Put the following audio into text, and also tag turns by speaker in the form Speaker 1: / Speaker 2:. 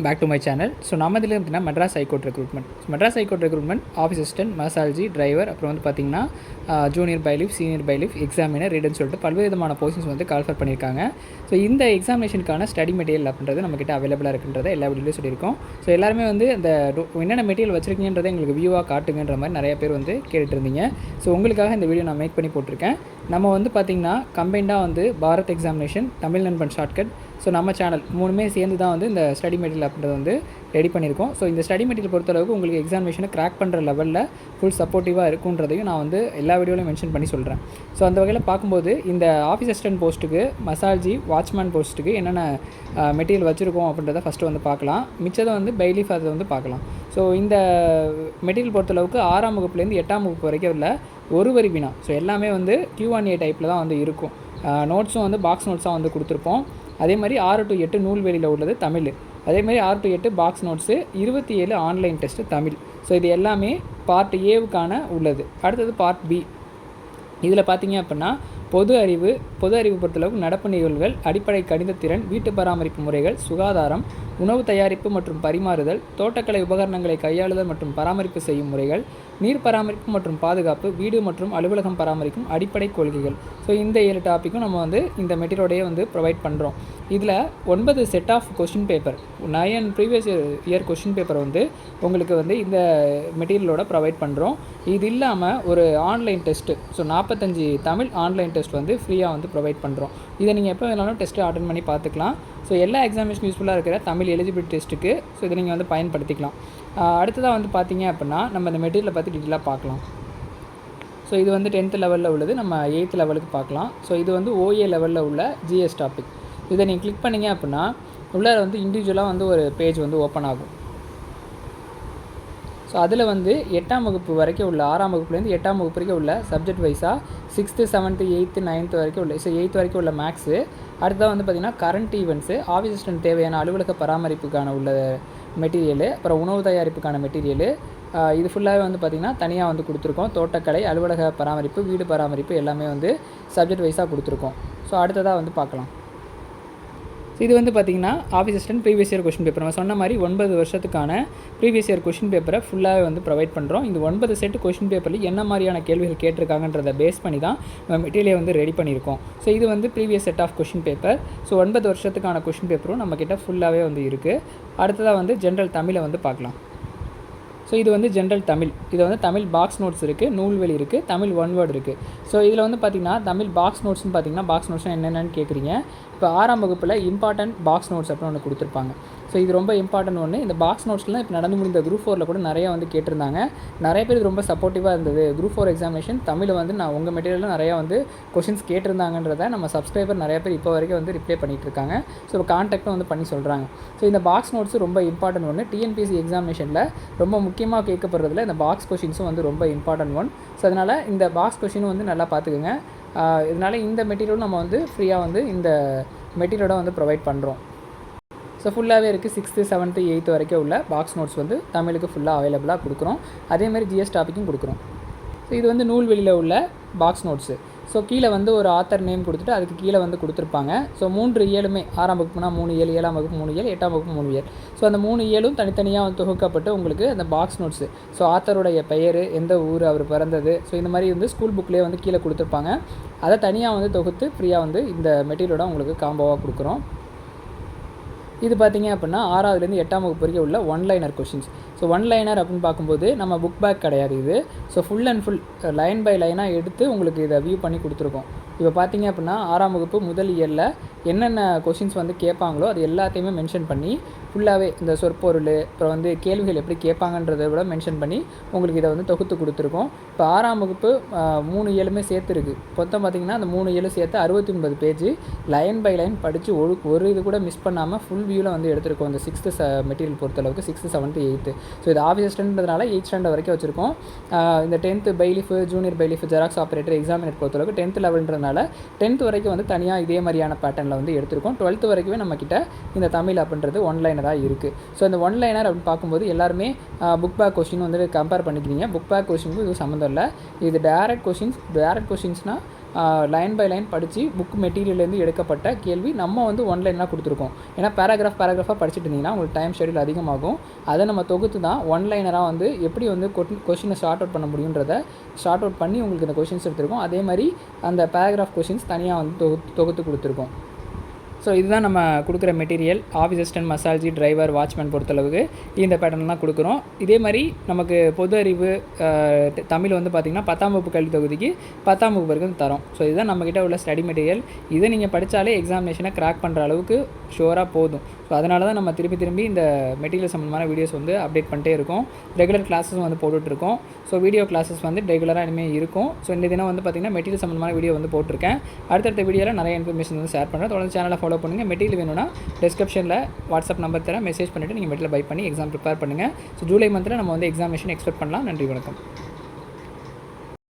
Speaker 1: Back to my channel. So நம்ம இதில் பார்த்தீங்கன்னா Madras high court recruitment. Madras high court recruitment office assistant, மசாலஜி, டிரைவர், அப்புறம் வந்து பார்த்திங்கன்னா junior bailiff, senior bailiff, examiner, ரீடுன்னு சொல்லிட்டு பல்வேறு விதமான போஸ்டிங்ஸ் வந்து கால்ஃபர் பண்ணியிருக்காங்க. ஸோ இந்த எக்ஸாமினேஷனுக்கான ஸ்டடி மெட்டீரியல் அப்படின்றது நம்மக்கிட்ட அவைலபிளாக இருக்குன்றதை எல்லா வீடியோலையும் சொல்லியிருக்கோம். ஸோ எல்லாருமே வந்து அந்த என்னென்ன மெட்டீரியல் வச்சுருக்கீங்கன்றதை எங்களுக்கு வியூவாக காட்டுங்கன்ற மாதிரி நிறைய பேர் வந்து கேட்டுட்டு இருந்தீங்க. ஸோ உங்களுக்காக இந்த வீடியோ நான் மேக் பண்ணி போட்டிருக்கேன். நம்ம வந்து பார்த்திங்கன்னா கம்பைண்டாக வந்து பாரத் எக்ஸாமினேஷன், தமிழ் நண்பன் ஷார்ட்கட், ஸோ நம்ம சேனல் மூணுமே சேர்ந்து தான் வந்து இந்த ஸ்டடி மெட்டீரியல் அப்படின்றது வந்து ரெடி பண்ணியிருக்கோம். ஸோ இந்த ஸ்டடி மெட்டீரியல் பொறுத்தளவுக்கு உங்களுக்கு எக்ஸாமினேஷனை கிராக் பண்ணுற லெவலில் ஃபுல் சப்போர்ட்டிவாக இருக்குன்றதையும் நான் வந்து எல்லா வீடியோலையும் மென்ஷன் பண்ணி சொல்கிறேன். ஸோ அந்த வகையில் பார்க்கும்போது இந்த ஆஃபீஸ் அசிஸ்டன்ட் போஸ்ட்டுக்கு, மசாலஜி, வாட்ச்மேன் போஸ்ட்டுக்கு என்னென்ன மெட்டீரியல் வச்சுருக்கோம் அப்படின்றத ஃபஸ்ட்டு வந்து பார்க்கலாம். மிச்சதை வந்து பைலீஃப் அதை வந்து பார்க்கலாம். ஸோ இந்த மெட்டீரியல் பொறுத்தளவுக்கு 6ஆம் வகுப்புலேருந்து 8ஆம் வகுப்பு வரைக்கும் உள்ள ஒரு வரி வினா. ஸோ எல்லாமே வந்து Q&A டைப்பில் தான் வந்து இருக்கும். நோட்ஸும் வந்து பாக்ஸ் நோட்ஸாக வந்து கொடுத்துருப்போம். அதே மாதிரி 6 to 8 நூல்வெளியில் உள்ளது தமிழ். அதேமாதிரி 6 to 8 box notes, 27 online test Tamil. So இது எல்லாமே பார்ட் ஏவுக்கான உள்ளது. அடுத்தது பார்ட் பி. இதில் பார்த்தீங்க அப்படின்னா பொது அறிவு பொறுத்தளவுக்கு நடப்பு நிகழ்வுகள், அடிப்படை கணிதத்திறன், வீட்டு பராமரிப்பு முறைகள், சுகாதாரம், உணவு தயாரிப்பு மற்றும் பரிமாறுதல், தோட்டக்கலை உபகரணங்களை கையாளுதல் மற்றும் பராமரிப்பு செய்யும் முறைகள், நீர் பராமரிப்பு மற்றும் பாதுகாப்பு, வீடு மற்றும் அலுவலகம் பராமரிக்கும் அடிப்படை கொள்கைகள். ஸோ இந்த 7 டாப்பிக்கும் நம்ம வந்து இந்த மெட்டீரியலோடையே வந்து ப்ரொவைட் பண்ணுறோம். இதில் 9 set of question paper, 9 previous year question paper வந்து உங்களுக்கு வந்து இந்த மெட்டீரியலோட ப்ரொவைட் பண்ணுறோம். இது இல்லாமல் ஒரு online test, so 45 Tamil online test வந்து ஃப்ரீயாக வந்து ப்ரொவைட் பண்ணுறோம். இதை நீங்கள் எப்போ வேணாலும் டெஸ்ட்டு அட்டென்ட் பண்ணி பார்த்துக்கலாம். ஸோ எல்லா எக்ஸாமினேஷன் யூஸ்ஃபுல்லாக இருக்கிற தமிழ் எலிஜிபிலிட்டி டெஸ்ட்டுக்கு ஸோ இதை நீங்கள் வந்து பயன்படுத்திக்கலாம். அடுத்ததாக வந்து பார்த்தீங்க அப்படின்னா நம்ம இந்த மெட்டீரியலை பற்றி டீட்டெயிலாக பார்க்கலாம். ஸோ இது வந்து 10th லெவலில் உள்ளது, நம்ம 8th லெவலுக்கு பார்க்கலாம். ஸோ இது வந்து OA லெவலில் உள்ள GS டாபிக். இதை நீங்கள் கிளிக் பண்ணிங்க அப்படின்னா உள்ளே வந்து இண்டிவிஜுவலாக வந்து ஒரு பேஜ் வந்து ஓப்பன் ஆகும். ஸோ அதில் வந்து 8ஆம் வகுப்பு வரைக்கும் உள்ள, 6ஆம் வகுப்புலேருந்து 8ஆம் வகுப்பு வரைக்கும் உள்ள சப்ஜெக்ட் வைஸாக 6th, 7th, 8th, 9th வரைக்கும் உள்ள, ஸோ 8th வரைக்கும் உள்ள மேக்ஸு. அடுத்ததாக வந்து பார்த்திங்கன்னா கரண்ட் ஈவெண்ட்ஸு, ஆஃபீஸ் அசிஸ்டன்ட் தேவையான அலுவலக பராமரிப்புக்கான உள்ள மெட்டீரியலு, அப்புறம் உணவு தயாரிப்புக்கான மெட்டீரியலு. இது ஃபுல்லாகவே வந்து பார்த்திங்கன்னா தனியாக வந்து கொடுத்துருக்கோம். தோட்டக்கலை, அலுவலக பராமரிப்பு, வீடு பராமரிப்பு எல்லாமே வந்து சப்ஜெக்ட் வைஸாக கொடுத்துருக்கோம். ஸோ அடுத்ததாக வந்து பார்க்கலாம். இது வந்து பார்த்திங்கன்னா office assistant previous year question paper. நம்ம சொன்ன மாதிரி 9 வருஷத்துக்கான ப்ரீவியஸ் இயர் கொஷின் பேப்பரை ஃபுல்லாகவே வந்து ப்ரொவைட் பண்ணுறோம். இந்த 9 செட்டு கொஷின் பேப்பரில் என்ன மாதிரியான கேள்விகள் கேட்டிருக்காங்கன்றதை பேஸ் பண்ணி தான் நம்ம மெட்டீரியலை வந்து ரெடி பண்ணியிருக்கோம். ஸோ இது வந்து previous set of question paper. So 9 வருஷத்துக்கான கொஷின் பேப்பரும் நம்மக்கிட்ட ஃபுல்லாகவே வந்து இருக்குது. அடுத்ததாக வந்து ஜென்ரல் தமிழை வந்து பார்க்கலாம். ஸோ இது வந்து ஜென்ரல் தமிழ். இது வந்து தமிழ் பாக்ஸ் நோட்ஸ் இருக்குது, நூல்வெளி இருக்குது, தமிழ் ஒன் வேர்டு இருக்குது. ஸோ இதில் வந்து பார்த்திங்கன்னா தமிழ் பாக்ஸ் நோட்ஸ்னு பார்த்திங்கன்னா பாக்ஸ் நோட்ஸ்னால் என்னென்னு கேட்குறீங்க. இப்போ 6ஆம் வகுப்பில் இம்பார்ட்டன்ட் பாக்ஸ் நோட்ஸ் அப்படின்னு ஒன்று கொடுத்துருப்பாங்க. ஸோ இது ரொம்ப இம்பார்ட்டன்ட் ஒன்று. இந்த பாக்ஸ் நோட்ஸ்லாம் இப்போ நடந்து முடிந்த குரூப் 4ல் கூட நிறையா வந்து கேட்டிருந்தாங்க. நிறைய பேர் ரொம்ப சப்போர்ட்டிவாக இருந்தது. குரூப் 4 எக்ஸாமினேஷன் தமிழ் வந்து நான் உங்கள் மெட்டீரியலில் நிறையா வந்து கொஷின்ஸ் கேட்டிருந்தாங்கன்றதை நம்ம சப்ஸ்கிரைபர் நிறைய பேர் இப்போ வரைக்கும் வந்து ரிப்ளை பண்ணிகிட்டு இருக்காங்க. ஸோ இப்போ கான்டாக்டும் வந்து பண்ணி சொல்கிறாங்க. ஸோ இந்த பாக்ஸ் நோட்ஸு ரொம்ப இம்பார்ட்டன்ட் ஒன்று. TNPSC எக்ஸாமினேஷனில் ரொம்ப முக்கியமாக கேட்கப்படுறதுல இந்த பாக்ஸ் கொஷின்ஸும் வந்து ரொம்ப இம்பார்ட்டன்ட் ஒன். ஸோ அதனால் இந்த பாக்ஸ் கொஷினும் வந்து நல்லா பார்த்துக்குங்க. இதனால் இந்த மெட்டீரியலும் நம்ம வந்து ஃப்ரீயாக வந்து இந்த மெட்டீரியலோட வந்து ப்ரொவைட் பண்ணுறோம். ஸோ ஃபுல்லாகவே இருக்குது. 6th, 7th, 8th வரைக்கும் உள்ள பாக்ஸ் நோட்ஸ் வந்து தமிழுக்கு ஃபுல்லாக அவைலபிளாக கொடுக்குறோம். அதேமாதிரி GS டாப்பிக்கும் கொடுக்குறோம். ஸோ இது வந்து நூல்வெளியில் உள்ள பாக்ஸ் நோட்ஸு. ஸோ கீழே வந்து ஒரு ஆத்தர் நேம் கொடுத்துட்டு அதுக்கு கீழே வந்து கொடுத்துருப்பாங்க. ஸோ 3 ஏழுமே 6ஆம் வகுப்புனா 3 ஏழு, 7ஆம் வகுப்பு 3 ஏழு, 8ஆம் வகுப்பு 3 ஏழு. ஸோ அந்த 3 ஏழும் தனித்தனியாக வந்து தொகுக்கப்பட்டு உங்களுக்கு அந்த பாக்ஸ் நோட்ஸு, ஸோ ஆத்தருடைய பெயர், எந்த ஊர், அவர் பிறந்தது, ஸோ இந்த மாதிரி வந்து ஸ்கூல் புக்லேயே வந்து கீழே கொடுத்துருப்பாங்க. அதை தனியாக வந்து தொகுத்து ஃப்ரீயாக வந்து இந்த மெட்டீரியலோட உங்களுக்கு காம்போவாக கொடுக்குறோம். இது பார்த்திங்க அப்படின்னா 6ஆவதுலேருந்து 8ஆம் வகுப்பு வரைக்கும் உள்ள ஒன்லைனர் கொஷின்ஸ். ஸோ ஒன்லைனர் அப்படின்னு பார்க்கும்போது நம்ம புக் பேக் கிடையாது இது. So full and full line by லைனாக எடுத்து உங்களுக்கு இதை வியூ பண்ணி கொடுத்துருக்கோம். இப்போ பார்த்திங்க அப்படின்னா 6ஆம் வகுப்பு முதல் இயரில் என்னென்ன கொஷின்ஸ் வந்து கேட்பாங்களோ அது எல்லாத்தையுமே மென்ஷன் பண்ணி ஃபுல்லாகவே இந்த சொற்பொருள், அப்புறம் வந்து கேள்விகள் எப்படி கேட்பாங்கன்றதை விட மென்ஷன் பண்ணி உங்களுக்கு இதை வந்து தொகுத்து கொடுத்துருக்கோம். இப்போ 6ஆம் வகுப்பு 3 ஏழுமே சேர்த்துருக்கு. மொத்தம் பார்த்திங்கன்னா அந்த 3 ஏழு சேர்த்து 69 பேஜ் லைன் பை லைன் படித்து ஒரு இது கூட மிஸ் பண்ணாமல் ஃபுல் வியூவில் வந்து எடுத்துருக்கோம். இந்த 6th மெட்டீரியல் பொறுத்தளவுக்கு 6th, 7th, 8th. ஸோ இது ஆஃபீஸ் அசிஸ்டன்ட்ன்றதுனால 8th ஸ்டாண்டர்ட் வரைக்கும் வச்சுருக்கோம். இந்த 10th bailiff, junior bailiff, xerox operator, examiner பொறுத்தளவுக்கு 10th லெவல்ன்றதுனால 10th வரைக்கும் வந்து தனியாக இதே மாதிரியான பேட்டர்னில் வந்து எடுத்திருக்கோம். 12th வரைக்குமே நம்மக்கிட்ட இந்த தமிழ் அப்படின்றது ஒன்லைனராக இருக்குது. ஸோ இந்த ஒன்லைனர் அப்படின்னு பார்க்கும்போது எல்லாருமே புக் பேக் கொஷின் வந்து கம்பேர் பண்ணிக்கிறீங்க. புக் பேக் கொஷினுக்கும் இது சம்மந்தம் இல்லை. இது டேரக்ட் கொஷின்ஸ்னால் லைன் பை லைன் படித்து புக் மெட்டீரியல்லேருந்து எடுக்கப்பட்ட கேள்வி நம்ம வந்து ஒன்லைனாக கொடுத்துருக்கோம். ஏன்னா பேராகிராஃபாக படிச்சுட்டு இருந்தீங்கன்னா உங்களுக்கு டைம் ஷெடியூல் அதிகமாகும். அதை நம்ம தொகுத்து தான் ஒன்லைனராக வந்து எப்படி வந்து கொஷினை ஷார்ட் அவுட் பண்ண முடியுன்றதை ஷார்ட் அவுட் பண்ணி உங்களுக்கு இந்த கொஷின்ஸ் எடுத்துருக்கோம். அதே மாதிரி அந்த பேராகிராஃப் கொஷின்ஸ் தனியாக வந்து தொகுத்து கொடுத்துருக்கோம். ஸோ இதுதான் நம்ம கொடுக்குற மெட்டீரியல். ஆஃபீஸ் அசிஸ்டன்ட், மசாஜி, டிரைவர், வாட்ச்மேன் பொறுத்தளவுக்கு இந்த பேட்டர்ன் தான் கொடுக்குறோம். இதே மாதிரி நமக்கு பொது அறிவு தமிழ் வந்து பார்த்திங்கன்னா 10ஆம் வகுப்பு கல்வி தொகுதிக்கு 10ஆம் வகுப்பு வரைக்கும் தரோம். ஸோ இதுதான் நம்மக்கிட்ட உள்ள ஸ்டடி மெட்டீரியல். இதை நீங்கள் படித்தாலே எக்ஸாமினேஷனை கிராக் பண்ணுற அளவுக்கு ஷுவராக போதும். ஸோ அதனால தான் நம்ம திரும்பி இந்த மெட்டீரியல் சம்மந்தமான வீடியோஸ் வந்து அப்டேட் பண்ணிட்டே இருக்கோம். ரெகுலர் கிளாஸஸும் வந்து போட்டுட்ருக்கோம். ஸோ வீடியோ கிளாஸஸ் வந்து ரெகுலராக இனிமேல் இருக்கும். ஸோ இந்த தினம் வந்து பார்த்திங்கன்னா மெட்டீரியல் சம்மந்தமான வீடியோ வந்து போட்டிருக்கேன். அடுத்தடுத்த வீடியோவில் நிறைய இன்ஃபர்மேஷன் வந்து ஷேர் பண்ணுறேன். தொடர்ந்து சேனலை ஃபாலோ பண்ணுங்கள். மெட்டீரியல் வேணும்னா டிஸ்கிரிப்ஷனில் வாட்ஸ்அப் நம்பர் தரேன், மெசேஜ் பண்ணிவிட்டு நீங்கள் மெட்டீரியல் பை பண்ணி எக்ஸாம் ப்ரிப்பேர் பண்ணுங்கள். ஸோ ஜூலை மந்தில் நம்ம வந்து எக்ஸாமினேஷன் எக்ஸ்பெக்ட் பண்ணலாம். நன்றி, வணக்கம்.